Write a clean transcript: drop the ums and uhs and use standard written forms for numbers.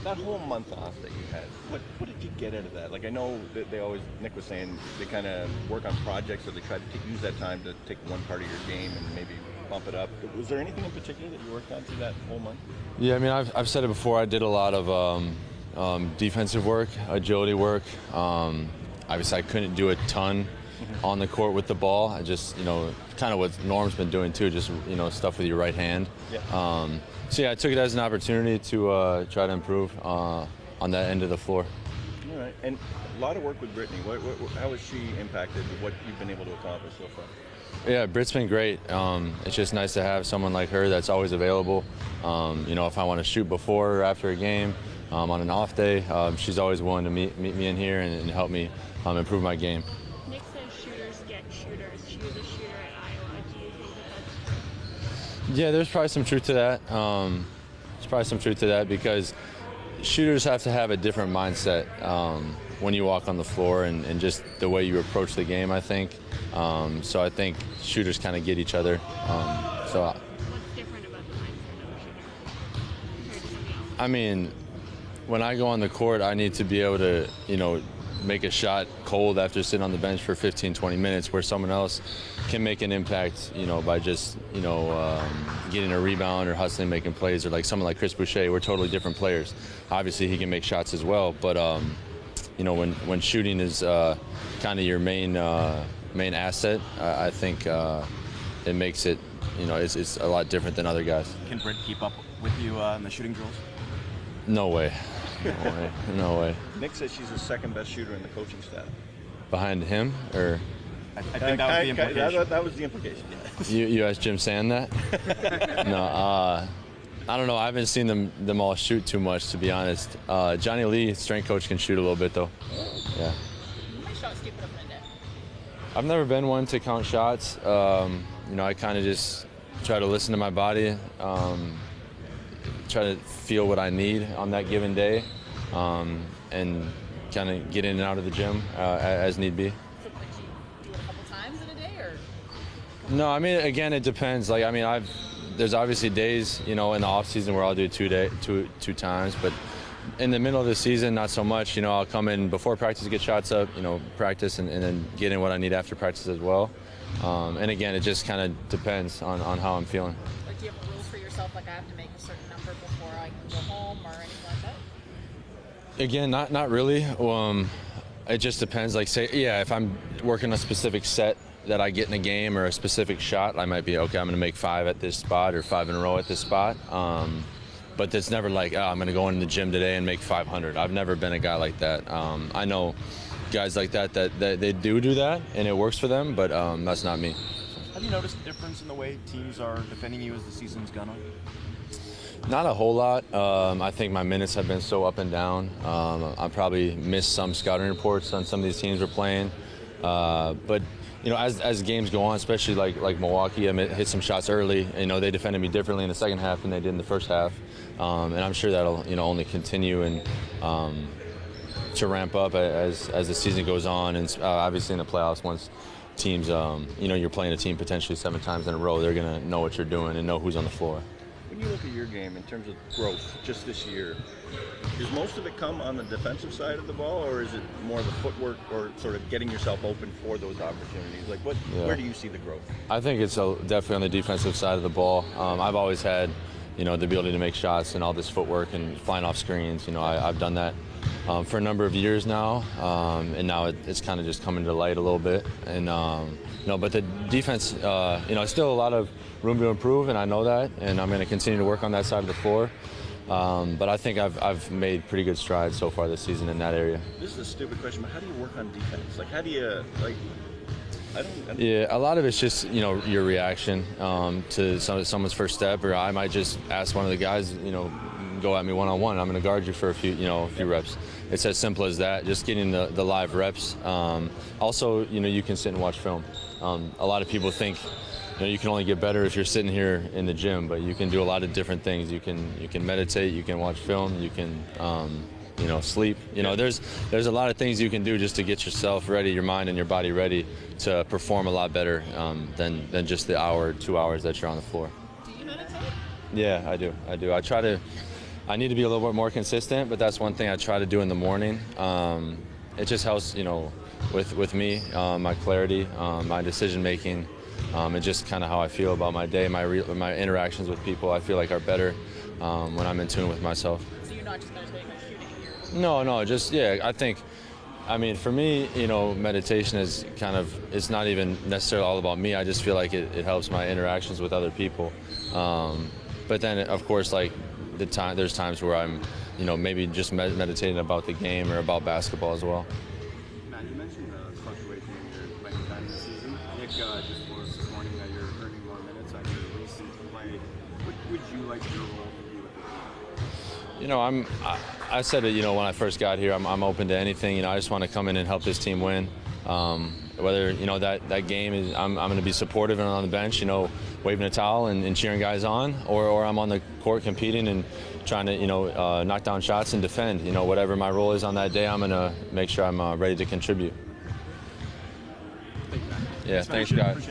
That whole month off that you had, what did you get out of that? Like I know that they always, Nick was saying, they kind of work on projects or they try to use that time to take one part of your game and maybe bump it up. Was there anything in particular that you worked on through that whole month? Yeah, I mean, I've said it before. I did a lot of defensive work, agility work. Obviously, I couldn't do a ton on the court with the ball. I just, kind of what Norm's been doing too, just, stuff with your right hand. Yeah. So yeah, I took it as an opportunity to try to improve on that end of the floor. All right. And a lot of work with Brittany. How has she impacted what you've been able to accomplish so far? Yeah, Britt's been great. It's just nice to have someone like her that's always available. If I want to shoot before or after a game, on an off day, she's always willing to meet me in here and help me improve my game. Nick says shooters get shooters. She was a shooter at Iowa. Do you think that's... Yeah, there's probably some truth to that. There's probably some truth to that because shooters have to have a different mindset when you walk on the floor and just the way you approach the game, I think. So I think shooters kind of get each other. What's different about the mindset of a shooter compared to somebody else? I mean, when I go on the court, I need to be able to, make a shot cold after sitting on the bench for 15, 20 minutes where someone else can make an impact, by just, getting a rebound or hustling, making plays, or like someone like Chris Boucher. We're totally different players. Obviously, he can make shots as well, but, when shooting is kind of your main asset, I think it makes it, it's a lot different than other guys. Can Britt keep up with you in the shooting drills? No way. No way. Nick says she's the second best shooter in the coaching staff. Behind him, or I think that was the implication. That was the implication. Yeah. you asked Jim Sand that? No. I don't know. I haven't seen them all shoot too much, to be honest. Johnny Lee, strength coach, can shoot a little bit though. Yeah. How many shots do you put up in a day? I've never been one to count shots. I kind of just try to listen to my body, try to feel what I need on that given day, and kind of get in and out of the gym as need be. So like you do it a couple times in a day, or? No, I mean, again, it depends. There's obviously days, in the off season where I'll do two times, but in the middle of the season, not so much. I'll come in before practice, get shots up, practice, and then get in what I need after practice as well. And again, it just kind of depends on how I'm feeling. Like, do you have a rule for yourself, like I have to make a certain number before I can go home or anything like that? Again, not really. It just depends. Like, say, if I'm working a specific set that I get in a game or a specific shot, I might be, okay, I'm going to make 5 at this spot or 5 in a row at this spot. But it's never like, I'm going to go in the gym today and make 500. I've never been a guy like that. I know guys like that they do that, and it works for them, but that's not me. Have you noticed a difference in the way teams are defending you as the season's gone on? Not a whole lot. I think my minutes have been so up and down. I probably missed some scouting reports on some of these teams we're playing. But as games go on, especially like Milwaukee, I hit some shots early. They defended me differently in the second half than they did in the first half, and I'm sure that'll only continue and to ramp up as the season goes on, and obviously in the playoffs once teams you're playing a team potentially 7 times in a row, they're gonna know what you're doing and know who's on the floor. When you look at your game in terms of growth just this year, does most of it come on the defensive side of the ball, or is it more the footwork or sort of getting yourself open for those opportunities? Like, where do you see the growth? I think it's definitely on the defensive side of the ball. I've always had, the ability to make shots and all this footwork and flying off screens. I've done that for a number of years now, and now it's kind of just coming to light a little bit. And but the defense, still a lot of room to improve, and I know that, and I'm going to continue to work on that side of the floor. But I think I've made pretty good strides so far this season in that area. This is a stupid question, but how do you work on defense? Like, how do you, like, I don't... Yeah, a lot of it's just, your reaction to someone's first step, or I might just ask one of the guys, go at me one-on-one. I'm going to guard you for a few reps. It's as simple as that, just getting the live reps. Also, you can sit and watch film. A lot of people think, you can only get better if you're sitting here in the gym, but you can do a lot of different things. You can meditate, you can watch film, you can sleep. There's a lot of things you can do just to get yourself ready, your mind and your body ready to perform a lot better than just the hour, 2 hours that you're on the floor. Do you meditate? Yeah, I do. I try to I need to be a little bit more consistent, but that's one thing I try to do in the morning. It just helps, with me, my clarity, my decision making, and just kind of how I feel about my day, my interactions with people. I feel like are better when I'm in tune with myself. So you're not just meditating on shooting. No, just I think. I mean, for me, meditation is it's not even necessarily all about me. I just feel like it helps my interactions with other people. But then, of course, like there's times where I'm, maybe just meditating about the game or about basketball as well. Matt, you mentioned the fluctuation in your playing time this season. Nick just told us this morning that you're earning more minutes on your recent play. What would you like your role to be with the team? I said it, when I first got here, I'm open to anything. I just want to come in and help this team win. Whether, that game is, I'm going to be supportive and on the bench, waving a towel and cheering guys on, or I'm on the court competing and trying to, knock down shots and defend. Whatever my role is on that day, I'm going to make sure I'm ready to contribute. Thank you, Matt. Yeah, thanks, guys.